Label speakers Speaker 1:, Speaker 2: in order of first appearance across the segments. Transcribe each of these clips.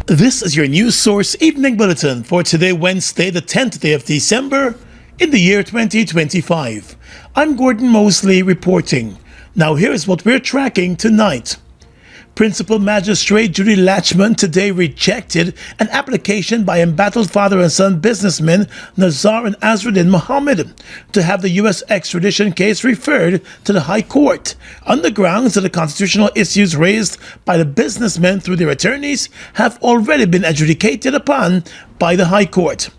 Speaker 1: This is your news source evening bulletin for today, Wednesday, the 10th day of December in the year 2025. I'm Gordon Mosley reporting. Now here's what we're tracking tonight. Principal Magistrate Judy Latchman today rejected an application by embattled father and son businessmen Nazar and Azruddin Mohammed to have the U.S. extradition case referred to the High Court on the grounds that the constitutional issues raised by the businessmen through their attorneys have already been adjudicated upon by the High Court.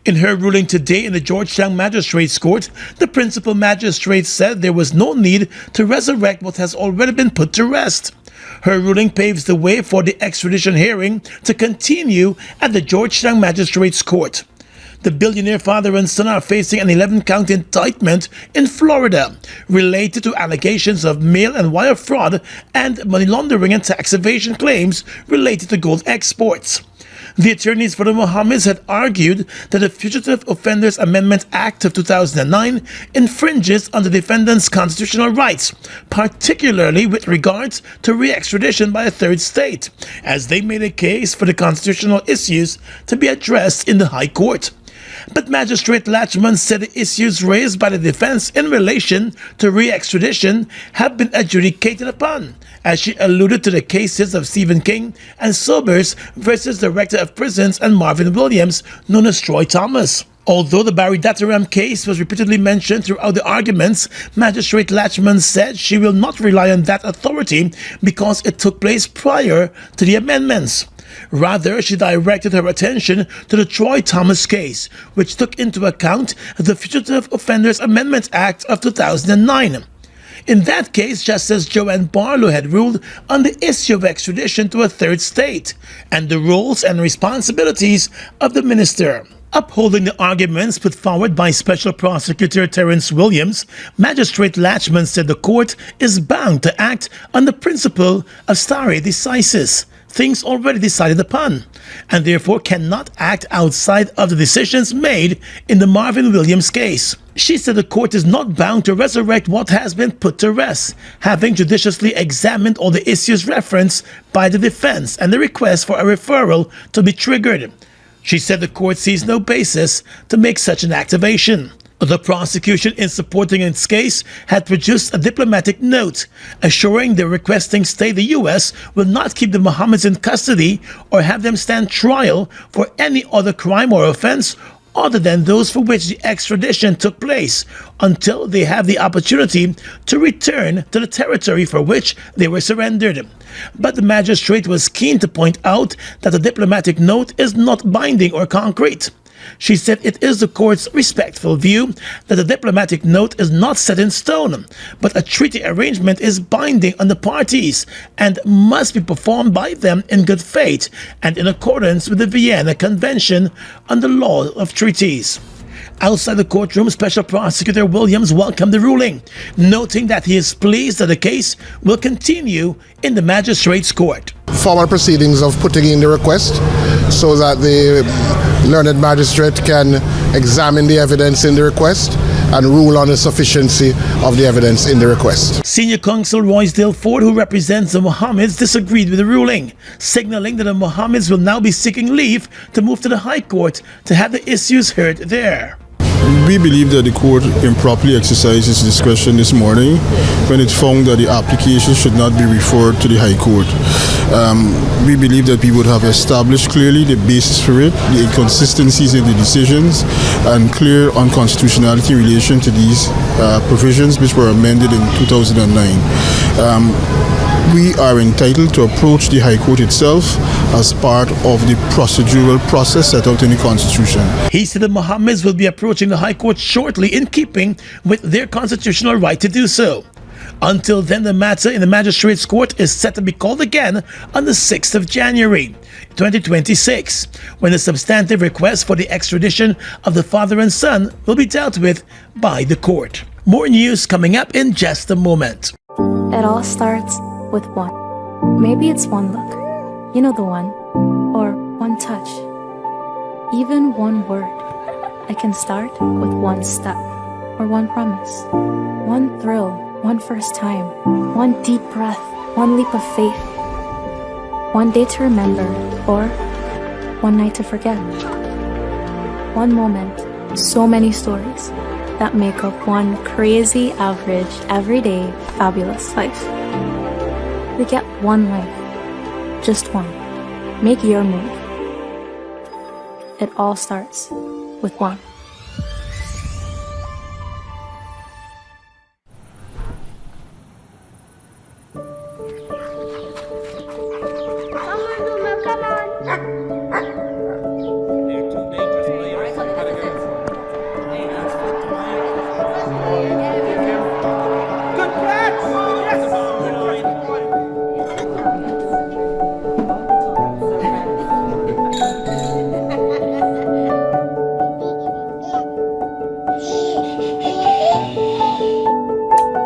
Speaker 1: In her ruling today in the Georgetown Magistrates Court, the principal magistrate said there was no need to resurrect what has already been put to rest. Her ruling paves the way for the extradition hearing to continue at the Georgetown Magistrates Court. The billionaire father and son are facing an 11-count indictment in Florida related to allegations of mail and wire fraud and money laundering and tax evasion claims related to gold exports. The attorneys for the Mohameds had argued that the Fugitive Offenders Amendment Act of 2009 infringes on the defendant's constitutional rights, particularly with regards to re-extradition by a third state, as they made a case for the constitutional issues to be addressed in the High Court. But Magistrate Latchman said the issues raised by the defense in relation to re-extradition have been adjudicated upon, as she alluded to the cases of Stephen King and Sobers versus Director of Prisons and Marvin Williams, known as Troy Thomas. Although the Barry Dataram case was repeatedly mentioned throughout the arguments, Magistrate Latchman said she will not rely on that authority because it took place prior to the amendments. Rather, she directed her attention to the Troy Thomas case, which took into account the Fugitive Offenders Amendment Act of 2009. In that case, Justice Joanne Barlow had ruled on the issue of extradition to a third state and the roles and responsibilities of the minister. Upholding the arguments put forward by Special Prosecutor Terrence Williams, Magistrate Latchman said the court is bound to act on the principle of stare decisis, things already decided upon, and therefore cannot act outside of the decisions made in the Marvin Williams case. She said the court is not bound to resurrect what has been put to rest, having judiciously examined all the issues referenced by the defense and the request for a referral to be triggered. She said the court sees no basis to make such an activation. The prosecution, in supporting its case, had produced a diplomatic note assuring the requesting state the U.S. will not keep the Mohammeds in custody or have them stand trial for any other crime or offense other than those for which the extradition took place until they have the opportunity to return to the territory for which they were surrendered. But the magistrate was keen to point out that the diplomatic note is not binding or concrete. She said it is the court's respectful view that the diplomatic note is not set in stone, but a treaty arrangement is binding on the parties and must be performed by them in good faith and in accordance with the Vienna Convention on the Law of Treaties. Outside the courtroom, Special Prosecutor Williams welcomed the ruling, noting that he is pleased that the case will continue in the Magistrates Court.
Speaker 2: Formal proceedings of putting in the request so that the learned magistrate can examine the evidence in the request and rule on the sufficiency of the evidence in the request.
Speaker 1: Senior Counsel Roysdale Ford, who represents the Mohammeds, disagreed with the ruling, signaling that the Mohammeds will now be seeking leave to move to the High Court to have the issues heard there.
Speaker 3: We believe that the court improperly exercised its discretion this morning when it found that the application should not be referred to the High Court. We believe that we would have established clearly the basis for it, the inconsistencies in the decisions, and clear unconstitutionality in relation to these provisions which were amended in 2009. We are entitled to approach the High Court itself as part of the procedural process set out in the Constitution.
Speaker 1: He said the Mohammeds will be approaching the High Court shortly in keeping with their constitutional right to do so. Until then, the matter in the Magistrates Court is set to be called again on the 6th of January, 2026, when the substantive request for the extradition of the father and son will be dealt with by the court. More news coming up in just a moment.
Speaker 4: It all starts with one. Maybe it's one look, you know the one, or one touch, even one word. I can start with one step, or one promise, one thrill, one first time, one deep breath, one leap of faith, one day to remember, or one night to forget. One moment, so many stories that make up one crazy, average, everyday, fabulous life. We get one life, just one. Make your move. It all starts with one.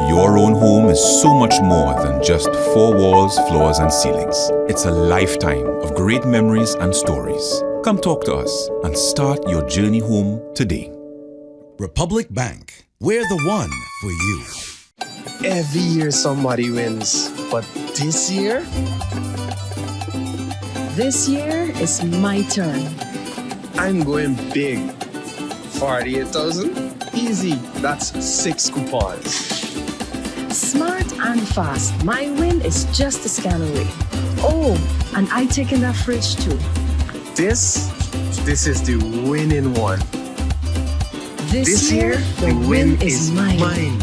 Speaker 5: Your own home is so much more than just four walls, floors, and ceilings. It's a lifetime of great memories and stories. Come talk to us and start your journey home today.
Speaker 6: Republic Bank, we're the one for you.
Speaker 7: Every year somebody wins, but this year?
Speaker 8: This year is my turn.
Speaker 7: I'm going big. 48,000? Easy, that's 6 coupons.
Speaker 8: Smart and fast. My win is just a scan away. Oh, and I take in that fridge too.
Speaker 7: This is the winning one.
Speaker 8: This year, the win is mine.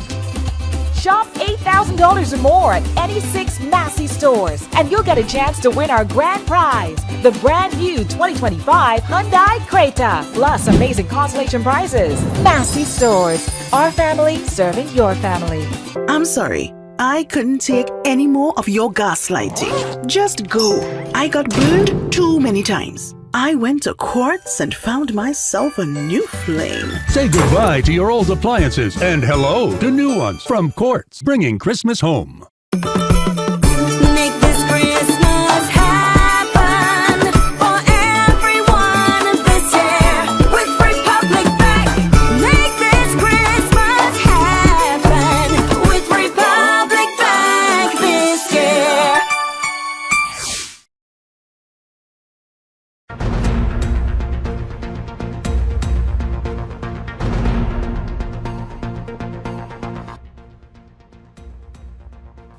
Speaker 9: Shop $8,000 or more at any 6 Massey stores, and you'll get a chance to win our grand prize, the brand new 2025 Hyundai Creta, plus amazing consolation prizes. Massey stores, our family serving your family.
Speaker 10: I'm sorry, I couldn't take any more of your gaslighting. Just go. I got burned too many times. I went to Quartz and found myself a new flame.
Speaker 11: Say goodbye to your old appliances and hello to new ones from Quartz, bringing Christmas home.
Speaker 12: Make this Christmas happen for everyone this year with Republic Bank. Make this Christmas happen with Republic Bank this year.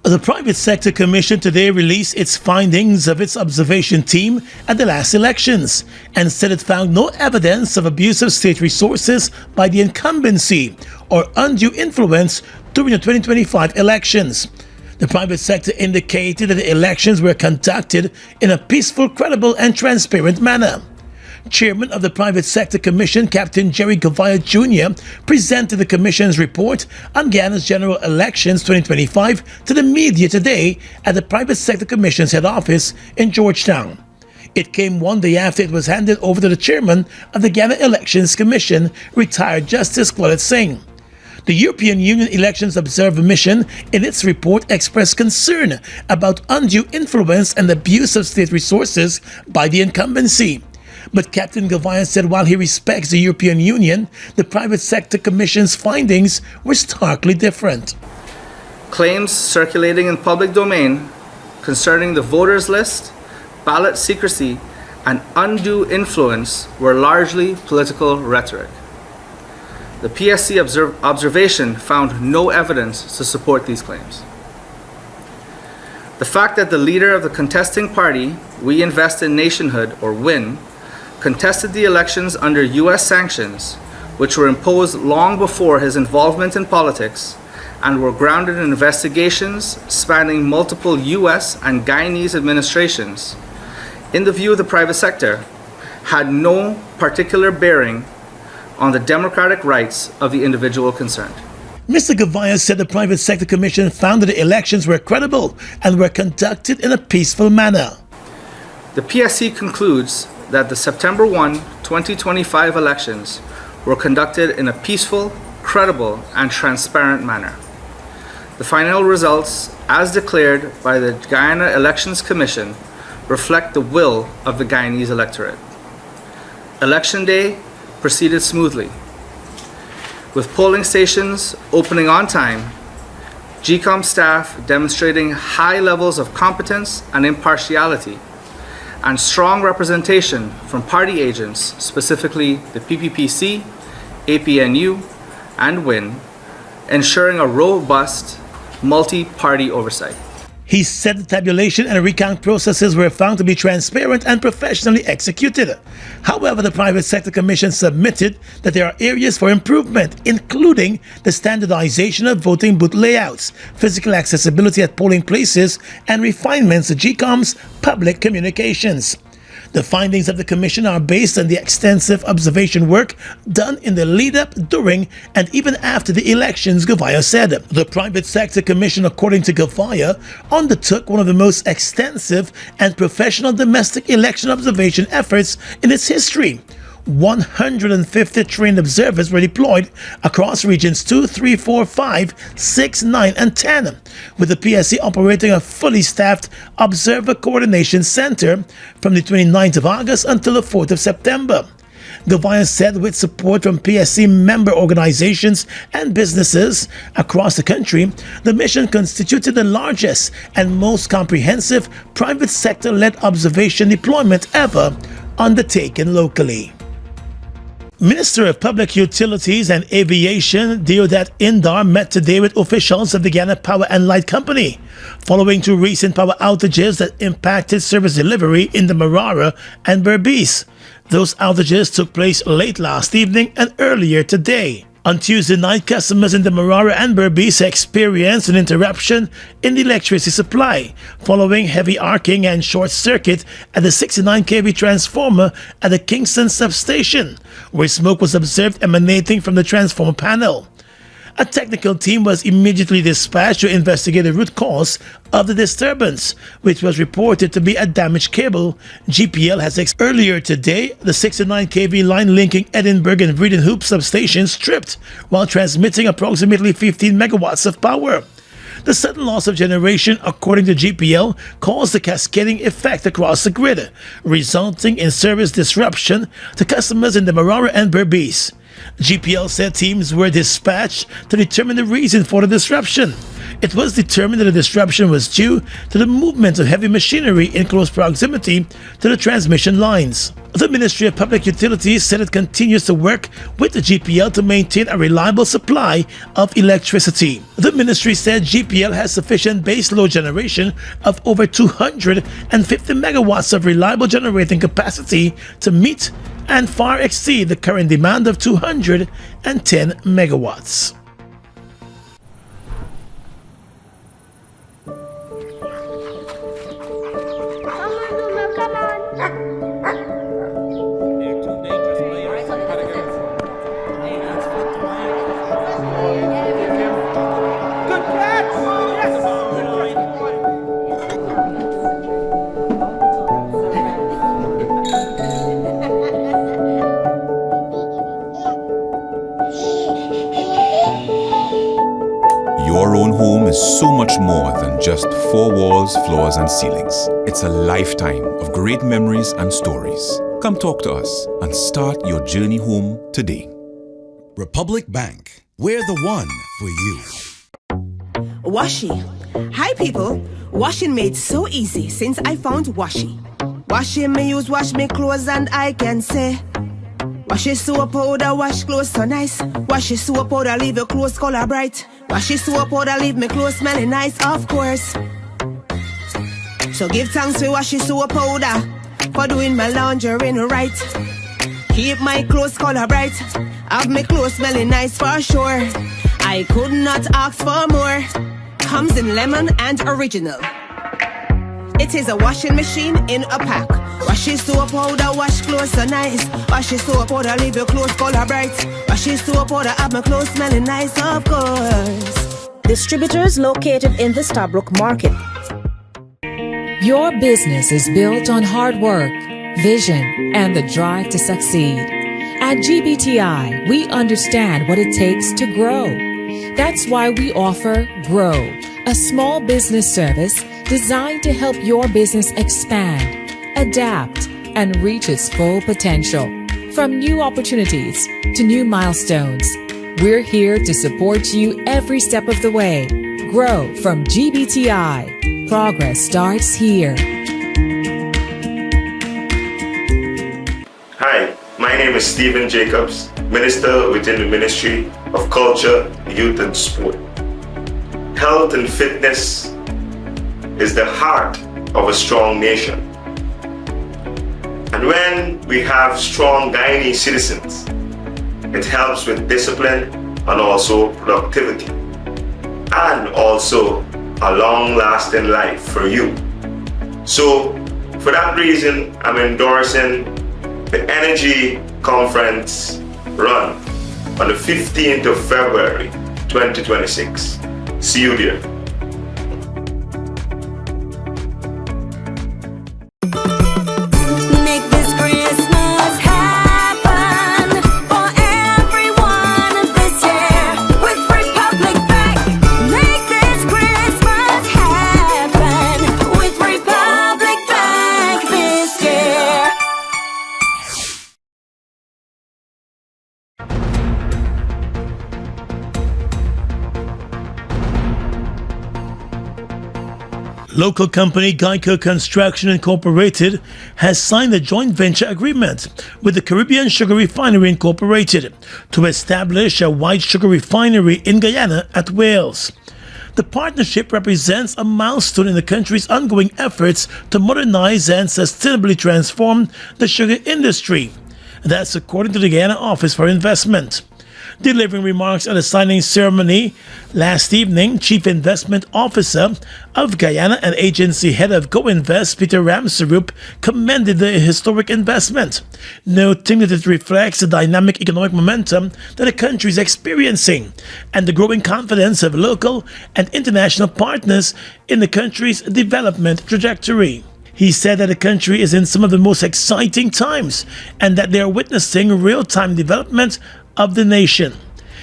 Speaker 1: The Private Sector Commission today released its findings of its observation team at the last elections and said it found no evidence of abuse of state resources by the incumbency or undue influence during the 2025 elections. The private sector indicated that the elections were conducted in a peaceful, credible, and transparent manner. Chairman of the Private Sector Commission, Captain Jerry Gavaya Jr., presented the Commission's report on Guyana's general elections 2025 to the media today at the Private Sector Commission's head office in Georgetown. It came one day after it was handed over to the Chairman of the Guyana Elections Commission, retired Justice Claudette Singh. The European Union Elections Observer Mission, in its report, expressed concern about undue influence and abuse of state resources by the incumbency. But Captain Gavaya said while he respects the European Union, the Private Sector Commission's findings were starkly different.
Speaker 13: Claims circulating in public domain concerning the voters list, ballot secrecy, and undue influence were largely political rhetoric. The PSC observation found no evidence to support these claims. The fact that the leader of the contesting party, We Invest in Nationhood, or WIN, contested the elections under U.S. sanctions, which were imposed long before his involvement in politics and were grounded in investigations spanning multiple U.S. and Guyanese administrations, in the view of the private sector, had no particular bearing on the democratic rights of the individual concerned.
Speaker 1: Mr. Gavaya said the Private Sector Commission found that the elections were credible and were conducted in a peaceful manner.
Speaker 13: The PSC concludes that the September 1, 2025 elections were conducted in a peaceful, credible, and transparent manner. The final results, as declared by the Guyana Elections Commission, reflect the will of the Guyanese electorate. Election day proceeded smoothly, with polling stations opening on time, GCOM staff demonstrating high levels of competence and impartiality, and strong representation from party agents, specifically the PPPC, APNU, and WIN, ensuring a robust multi-party oversight.
Speaker 1: He said the tabulation and recount processes were found to be transparent and professionally executed. However, the Private Sector Commission submitted that there are areas for improvement, including the standardization of voting booth layouts, physical accessibility at polling places, and refinements to GCOM's public communications. The findings of the Commission are based on the extensive observation work done in the lead-up, during, and even after the elections, Gavaya said. The Private Sector Commission, according to Gavaya, undertook one of the most extensive and professional domestic election observation efforts in its history. 150 trained observers were deployed across regions 2, 3, 4, 5, 6, 9, and 10, with the PSC operating a fully staffed Observer Coordination Center from the 29th of August until the 4th of September. Gavaya said with support from PSC member organizations and businesses across the country, the mission constituted the largest and most comprehensive private sector-led observation deployment ever undertaken locally. Minister of Public Utilities and Aviation Deodat Indar met today with officials of the Guyana Power and Light Company, following two recent power outages that impacted service delivery in the Marara and Berbice. Those outages took place late last evening and earlier today. On Tuesday night, customers in the Marara and Berbice experienced an interruption in the electricity supply following heavy arcing and short circuit at the 69 kV transformer at the Kingston substation, where smoke was observed emanating from the transformer panel. A technical team was immediately dispatched to investigate the root cause of the disturbance, which was reported to be a damaged cable. GPL has earlier today, the 69 kV line linking Edinburgh and Vredenhoop substations tripped while transmitting approximately 15 megawatts of power. The sudden loss of generation, according to GPL, caused a cascading effect across the grid, resulting in service disruption to customers in the Marara and Berbice. GPL said teams were dispatched to determine the reason for the disruption. It was determined that the disruption was due to the movement of heavy machinery in close proximity to the transmission lines. The Ministry of Public Utilities said it continues to work with the GPL to maintain a reliable supply of electricity. The ministry said GPL has sufficient base load generation of over 250 megawatts of reliable generating capacity to meet and far exceed the current demand of 210 megawatts.
Speaker 5: Your own home is so much more than just four walls, floors, and ceilings. It's a lifetime of great memories and stories. Come talk to us and start your journey home today.
Speaker 6: Republic Bank. We're the one for you.
Speaker 14: Washi. Hi people. Washing made so easy since I found Washi. Washing me use wash me clothes and I can say wash it soap powder, wash clothes so nice. Wash it soap powder, leave your clothes color bright. Wash it soap powder, leave me clothes smelling nice, of course. So give thanks for wash it soap powder for doing my laundry right. Keep my clothes color bright, have my clothes smelling nice for sure. I could not ask for more. Comes in lemon and original. It is a washing machine in a pack. Wash it soap powder, wash clothes so nice. Wash it soap powder, leave your clothes color bright. Wash it soap powder, have my clothes smelling nice, of course.
Speaker 9: Distributors located in the Stabrook Market.
Speaker 15: Your business is built on hard work, vision, and the drive to succeed. At GBTI, we understand what it takes to grow. That's why we offer Grow, a small business service designed to help your business expand, adapt, and reach its full potential. From new opportunities to new milestones, we're here to support you every step of the way. Grow from GBTI. Progress starts here.
Speaker 16: My name is Stephen Jacobs, Minister within the Ministry of Culture, Youth and Sport. Health and fitness is the heart of a strong nation. And when we have strong Guyanese citizens, it helps with discipline and also productivity, and also a long-lasting life for you. So, for that reason, I'm endorsing the Energy Conference run on the 15th of February 2026. See you there.
Speaker 12: Make this Christmas happen for everyone this year with Republic Bank. Make this Christmas happen with Republic Bank this year.
Speaker 1: Local company Guyana Construction Incorporated has signed a joint venture agreement with the Caribbean Sugar Refinery Incorporated to establish a white sugar refinery in Guyana at Wales. The partnership represents a milestone in the country's ongoing efforts to modernize and sustainably transform the sugar industry. That's according to the Guyana Office for Investment. Delivering remarks at the signing ceremony last evening, Chief Investment Officer of Guyana and agency head of GoInvest, Peter Ramsarup, commended the historic investment, noting that it reflects the dynamic economic momentum that the country is experiencing and the growing confidence of local and international partners in the country's development trajectory. He said that the country is in some of the most exciting times and that they are witnessing real-time development of the nation.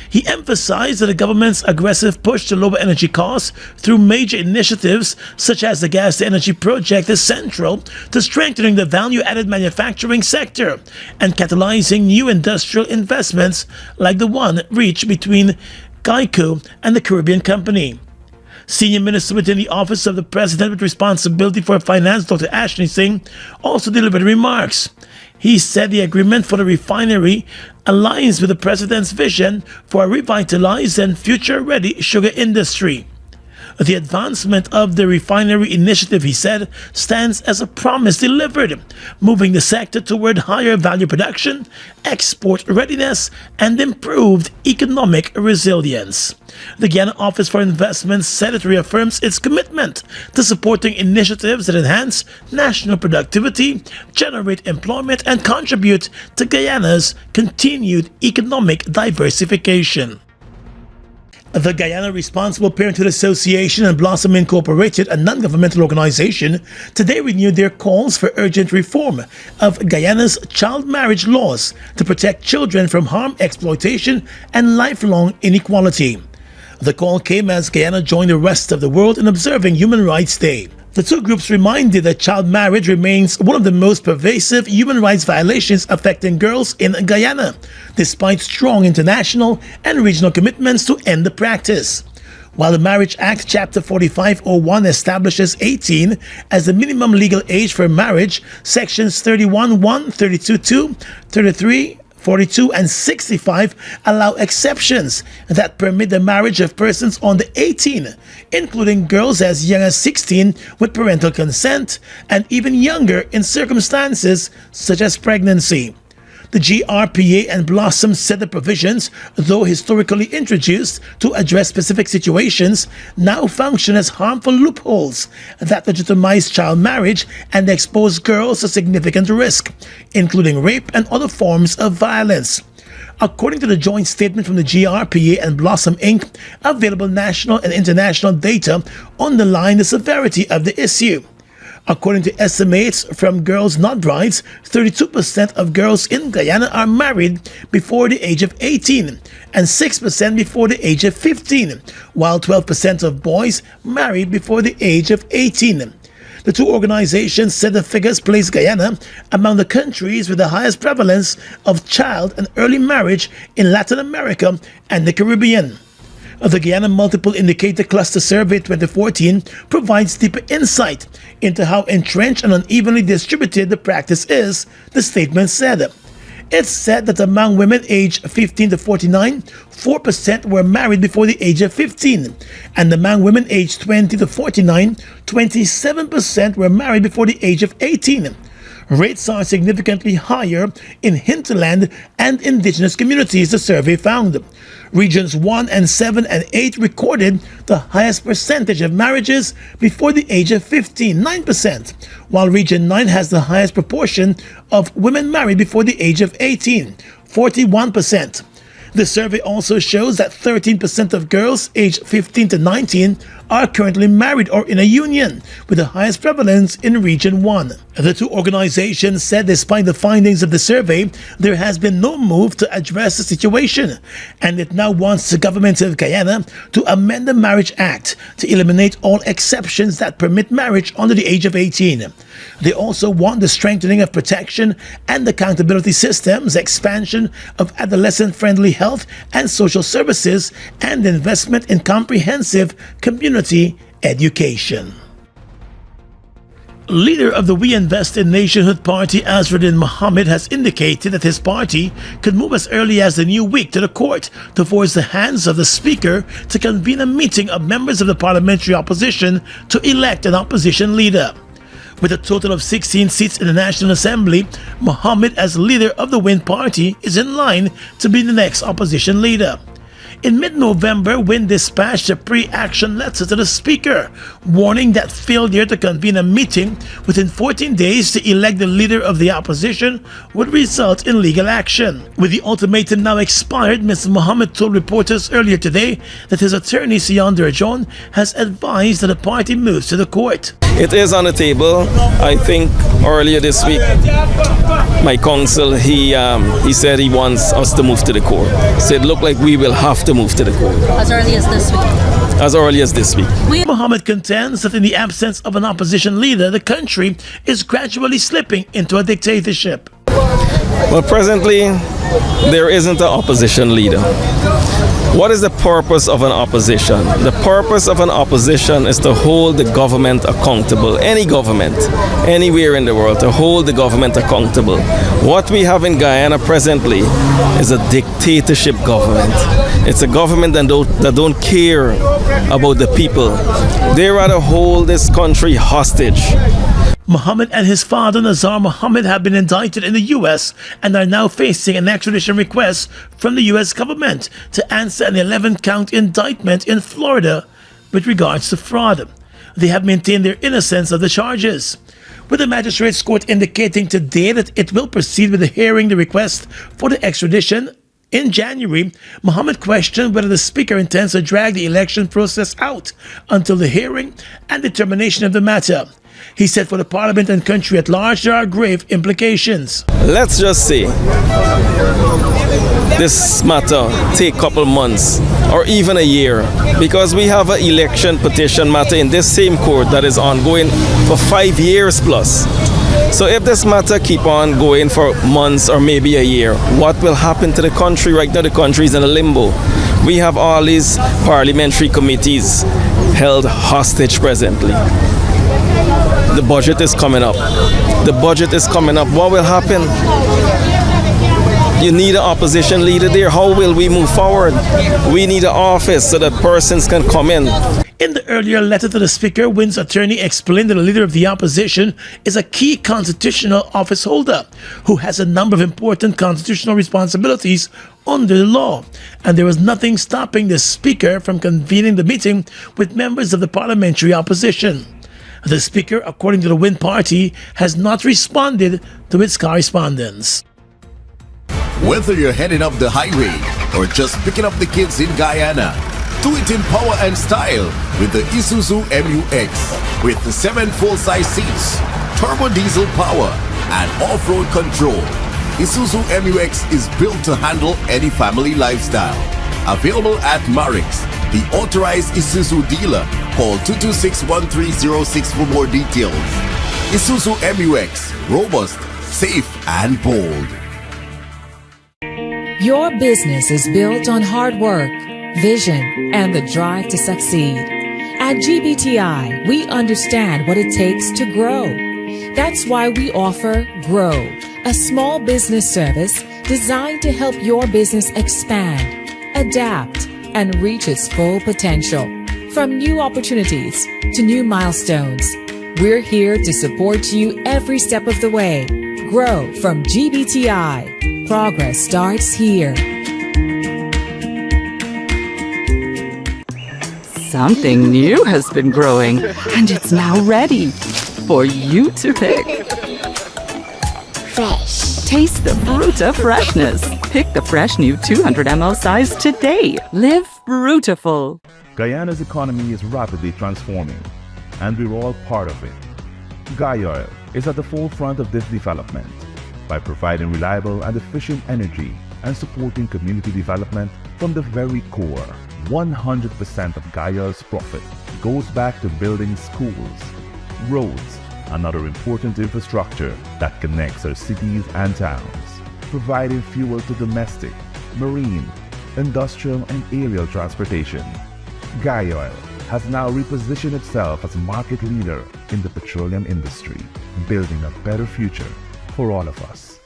Speaker 1: He emphasized that the government's aggressive push to lower energy costs through major initiatives such as the Gas to Energy project is central to strengthening the value-added manufacturing sector and catalyzing new industrial investments like the one reached between Guyana and the Caribbean Company. Senior Minister within the Office of the President with responsibility for finance, Dr. Ashley Singh, also delivered remarks. He said the agreement for the refinery aligns with the President's vision for a revitalized and future-ready sugar industry. The advancement of the refinery initiative, he said, stands as a promise delivered, moving the sector toward higher value production, export readiness, and improved economic resilience. The Guyana Office for Investment said it reaffirms its commitment to supporting initiatives that enhance national productivity, generate employment, and contribute to Guyana's continued economic diversification. The Guyana Responsible Parenthood Association and Blossom Incorporated, a non-governmental organization, today renewed their calls for urgent reform of Guyana's child marriage laws to protect children from harm, exploitation, and lifelong inequality. The call came as Guyana joined the rest of the world in observing Human Rights Day. The two groups reminded that child marriage remains one of the most pervasive human rights violations affecting girls in Guyana, despite strong international and regional commitments to end the practice. While the Marriage Act Chapter 4501 establishes 18 as the minimum legal age for marriage, Sections 31.1, 32.2, 33, 42 and 65 allow exceptions that permit the marriage of persons under 18, including girls as young as 16 with parental consent, and even younger in circumstances such as pregnancy. The GRPA and Blossom said the provisions, though historically introduced to address specific situations, now function as harmful loopholes that legitimize child marriage and expose girls to significant risk, including rape and other forms of violence. According to the joint statement from the GRPA and Blossom Inc., available national and international data underline the severity of the issue. According to estimates from Girls Not Brides, 32% of girls in Guyana are married before the age of 18 and 6% before the age of 15, while 12% of boys marry before the age of 18. The two organizations said the figures place Guyana among the countries with the highest prevalence of child and early marriage in Latin America and the Caribbean. The Guyana Multiple Indicator Cluster Survey 2014 provides deeper insight into how entrenched and unevenly distributed the practice is, the statement said. It's said that among women aged 15 to 49, 4% were married before the age of 15, and among women aged 20 to 49, 27% were married before the age of 18. Rates are significantly higher in hinterland and indigenous communities, the survey found. Regions 1 and 7 and 8 recorded the highest percentage of marriages before the age of 15, 9%, while Region 9 has the highest proportion of women married before the age of 18, 41%. The survey also shows that 13% of girls aged 15 to 19 are currently married or in a union, with the highest prevalence in Region 1. The two organizations said despite the findings of the survey, there has been no move to address the situation, and it now wants the government of Guyana to amend the Marriage Act to eliminate all exceptions that permit marriage under the age of 18. They also want the strengthening of protection and accountability systems, expansion of adolescent-friendly health and social services, and investment in comprehensive community education. Leader of the We Invest in Nationhood Party, Azruddin Mohammed, has indicated that his party could move as early as the new week to the court to force the hands of the Speaker to convene a meeting of members of the parliamentary opposition to elect an opposition leader. With a total of 16 seats in the National Assembly, Mohammed, as leader of the WIN party, is in line to be the next opposition leader. In mid-November, WIN dispatched a pre-action letter to the Speaker, warning that failure to convene a meeting within 14 days to elect the leader of the opposition would result in legal action. With the ultimatum now expired, Mr. Mohammed told reporters earlier today that his attorney, Sion Derjon, has advised that the party moves to the court.
Speaker 17: It is on the table. I think earlier this week, my counsel, he said he wants us to move to the court. So it looked like we will have to move to the court.
Speaker 18: As early as this week?
Speaker 17: As early as this week.
Speaker 1: Mohammed contends that in the absence of an opposition leader, the country is gradually slipping into a dictatorship.
Speaker 17: Well, presently, there isn't an opposition leader. What is the purpose of an opposition? The purpose of an opposition is to hold the government accountable. Any government, anywhere in the world, to hold the government accountable. What we have in Guyana presently is a dictatorship government. It's a government that don't care about the people. They rather hold this country hostage.
Speaker 1: Mohammed and his father, Nazar Mohammed, have been indicted in the U.S. and are now facing an extradition request from the U.S. government to answer an 11-count indictment in Florida with regards to fraud. They have maintained their innocence of the charges, with the Magistrate's court indicating today that it will proceed with hearing the request for the extradition. In January, Mohammed questioned whether the Speaker intends to drag the election process out until the hearing and determination of the matter. He said for the Parliament and country at large, there are grave implications.
Speaker 17: Let's just say this matter take a couple months or even a year, because we have an election petition matter in this same court that is ongoing for 5 years plus. So if this matter keep on going for months or maybe a year, what will happen to the country? Right now the country is in a limbo. We have all these parliamentary committees held hostage presently. The budget is coming up. The budget is coming up. What will happen? You need an opposition leader there. How will we move forward? We need an office so that persons can come in.
Speaker 1: In the earlier letter to the Speaker, WIN's attorney explained that the leader of the opposition is a key constitutional office holder who has a number of important constitutional responsibilities under the law, and there was nothing stopping the Speaker from convening the meeting with members of the parliamentary opposition. The Speaker, according to the WIN party, has not responded to its correspondence.
Speaker 19: Whether you're heading up the highway or just picking up the kids in Guyana, do it in power and style with the Isuzu MU-X. With the 7 full-size seats, turbo diesel power, and off-road control, Isuzu MU-X is built to handle any family lifestyle. Available at Marix, the authorized Isuzu dealer. Call 226-1306 for more details. Isuzu MU-X, robust, safe, and bold.
Speaker 15: Your business is built on hard work, vision, and the drive to succeed. At GBTI, we understand what it takes to grow. That's why we offer Grow, a small business service designed to help your business expand, adapt, and reach its full potential. From new opportunities to new milestones, we're here to support you every step of the way. Grow from GBTI. Progress starts here.
Speaker 18: Something new has been growing, and it's now ready for you to pick.
Speaker 12: Fresh.
Speaker 18: Taste the Fruta freshness. Pick the fresh new 200 ml size today. Live Frutiful.
Speaker 20: Guyana's economy is rapidly transforming, and we're all part of it. Guyoil is at the forefront of this development by providing reliable and efficient energy and supporting community development from the very core. 100% of Guyoil's profit goes back to building schools, roads, and other important infrastructure that connects our cities and towns, providing fuel to domestic, marine, industrial, and aerial transportation. Guyoil has now repositioned itself as a market leader in the petroleum industry, building a better future for all of us.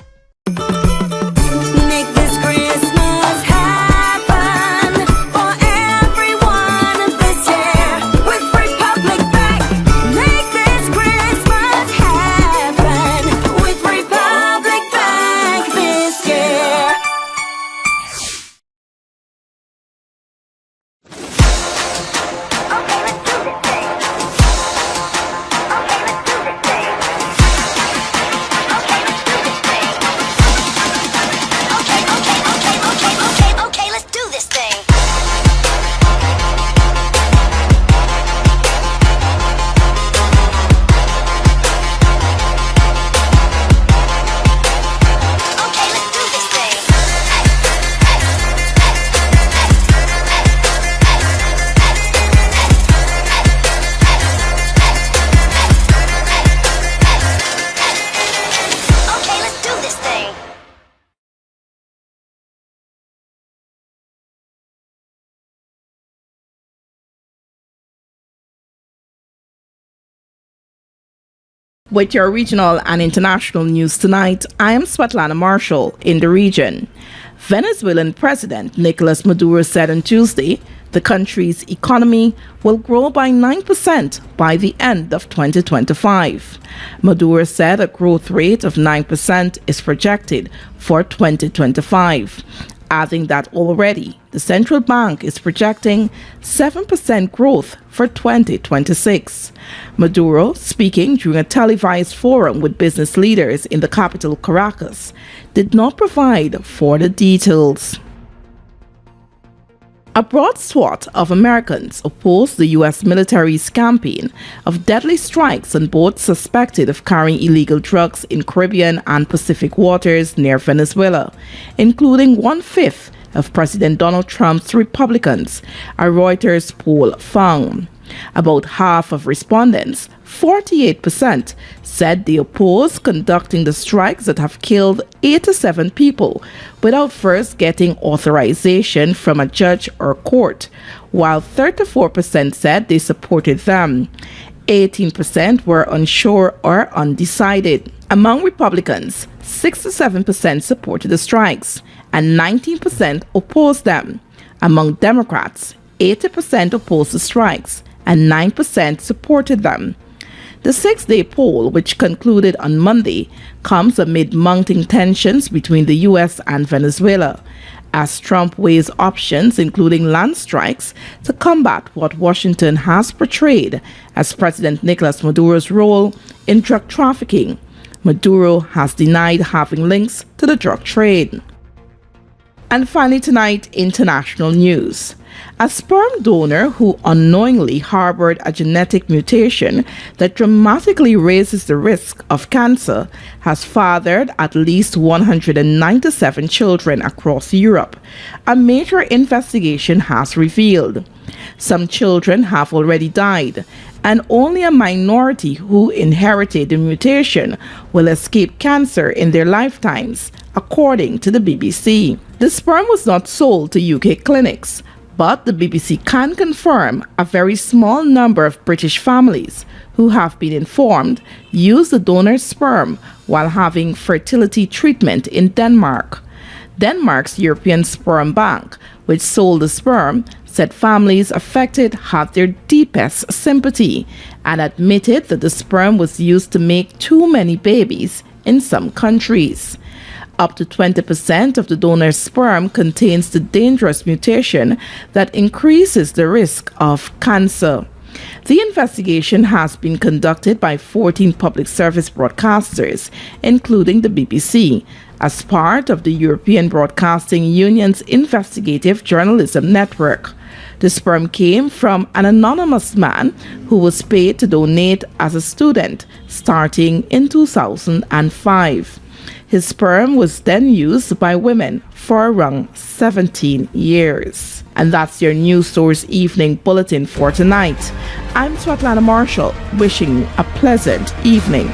Speaker 12: Make this Christmas happen for everyone this year with Republic Bank. Make this Christmas happen with Republic Bank this year. Okay, let's do this thing. Okay, let's do this thing. Okay, let's do this thing.
Speaker 21: With your regional and international news tonight, I am Svetlana Marshall in the region. Venezuelan President Nicolas Maduro said on Tuesday the country's economy will grow by 9% by the end of 2025. Maduro said a growth rate of 9% is projected for 2025, adding that already the central bank is projecting 7% growth for 2026. Maduro, speaking during a televised forum with business leaders in the capital Caracas, did not provide further details. A broad swath of Americans opposed the U.S. military's campaign of deadly strikes on boats suspected of carrying illegal drugs in Caribbean and Pacific waters near Venezuela, including 1/5 of President Donald Trump's Republicans, a Reuters poll found. About half of respondents, 48%, said they oppose conducting the strikes that have killed 87 people without first getting authorization from a judge or court, while 34% said they supported them. 18% were unsure or undecided. Among Republicans, 67% supported the strikes and 19% opposed them. Among Democrats, 80% opposed the strikes and 9% supported them. The 6-day poll, which concluded on Monday, comes amid mounting tensions between the U.S. and Venezuela, as Trump weighs options including land strikes to combat what Washington has portrayed as President Nicolas Maduro's role in drug trafficking. Maduro has denied having links to the drug trade. And finally tonight, international news. A sperm donor who unknowingly harbored a genetic mutation that dramatically raises the risk of cancer has fathered at least 197 children across Europe, a major investigation has revealed. Some children have already died, and only a minority who inherited the mutation will escape cancer in their lifetimes, according to the BBC. The sperm was not sold to UK clinics, But the BBC can confirm a very small number of British families who have been informed use the donor's sperm while having fertility treatment in Denmark. Denmark's European Sperm Bank, which sold the sperm, said families affected had their deepest sympathy and admitted that the sperm was used to make too many babies in some countries. Up to 20% of the donor's sperm contains the dangerous mutation that increases the risk of cancer. The investigation has been conducted by 14 public service broadcasters, including the BBC, as part of the European Broadcasting Union's investigative journalism network. The sperm came from an anonymous man who was paid to donate as a student starting in 2005. His sperm was then used by women for around 17 years. And that's your News Source Evening Bulletin for tonight. I'm Swatlana Marshall, wishing you a pleasant evening.